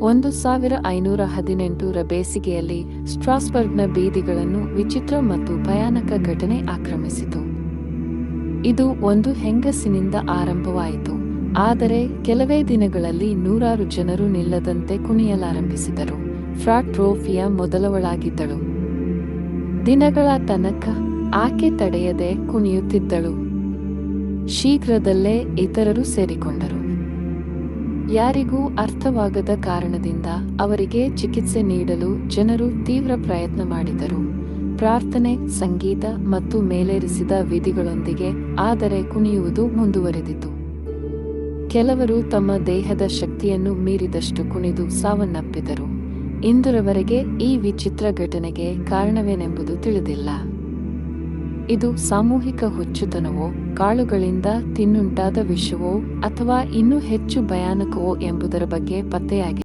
1518ರ ಬೇಸಿಗೆಯಲ್ಲಿ ಸ್ಟ್ರಾಸ್ಬರ್ಗ್ನ ಬೀದಿಗಳನ್ನು ವಿಚಿತ್ರ ಮತ್ತು ಭಯಾನಕ ಘಟನೆ ಆಕ್ರಮಿಸಿತು. ಇದು ಒಂದು ಹೆಂಗಸಿನಿಂದ ಆರಂಭವಾಯಿತು, ಆದರೆ ಕೆಲವೇ ದಿನಗಳಲ್ಲಿ ನೂರಾರು ಜನರು ನಿಲ್ಲದಂತೆ ಕುಣಿಯಲಾರಂಭಿಸಿದರು. ಫ್ರಾಟ್ ರೋಫಿಯ ಮೊದಲವಳಾಗಿದ್ದಳು. ದಿನಗಳ ತನಕ ಆಕೆ ತಡೆಯದೆ ಕುಣಿಯುತ್ತಿದ್ದಳು. ಶೀಘ್ರದಲ್ಲೇ ಇತರರು ಸೇರಿಕೊಂಡರು. ಯಾರಿಗೂ ಅರ್ಥವಾಗದ ಕಾರಣದಿಂದ ಅವರಿಗೆ ಚಿಕಿತ್ಸೆ ನೀಡಲು ಜನರು ತೀವ್ರ ಪ್ರಯತ್ನ ಮಾಡಿದರು. ಪ್ರಾರ್ಥನೆ, ಸಂಗೀತ ಮತ್ತು ಮೇಲೇರಿಸಿದ ವಿಧಿಗಳೊಂದಿಗೆ ಆದರೆ ಕುಣಿಯುವುದು ಮುಂದುವರೆದಿತು. ಕೆಲವರು ತಮ್ಮ ದೇಹದ ಶಕ್ತಿಯನ್ನು ಮೀರಿದಷ್ಟು ಕುಣಿದು ಸಾವನ್ನಪ್ಪಿದರು. ಇಂದಿನವರೆಗೆ ಈ ವಿಚಿತ್ರ ಘಟನೆಗೆ ಕಾರಣವೇನೆಂಬುದು ತಿಳಿದಿಲ್ಲ. ಇದು ಸಾಮೂಹಿಕ ಹುಚ್ಚುತನವೋ, ಕಾಳುಗಳಿಂದ ತಿನ್ನುಂಟಾದ ವಿಷವೋ ಅಥವಾ ಇನ್ನೂ ಹೆಚ್ಚು ಭಯಾನಕವೋ ಎಂಬುದರ ಬಗ್ಗೆ ಪತ್ತೆಯಾಗಿದೆ.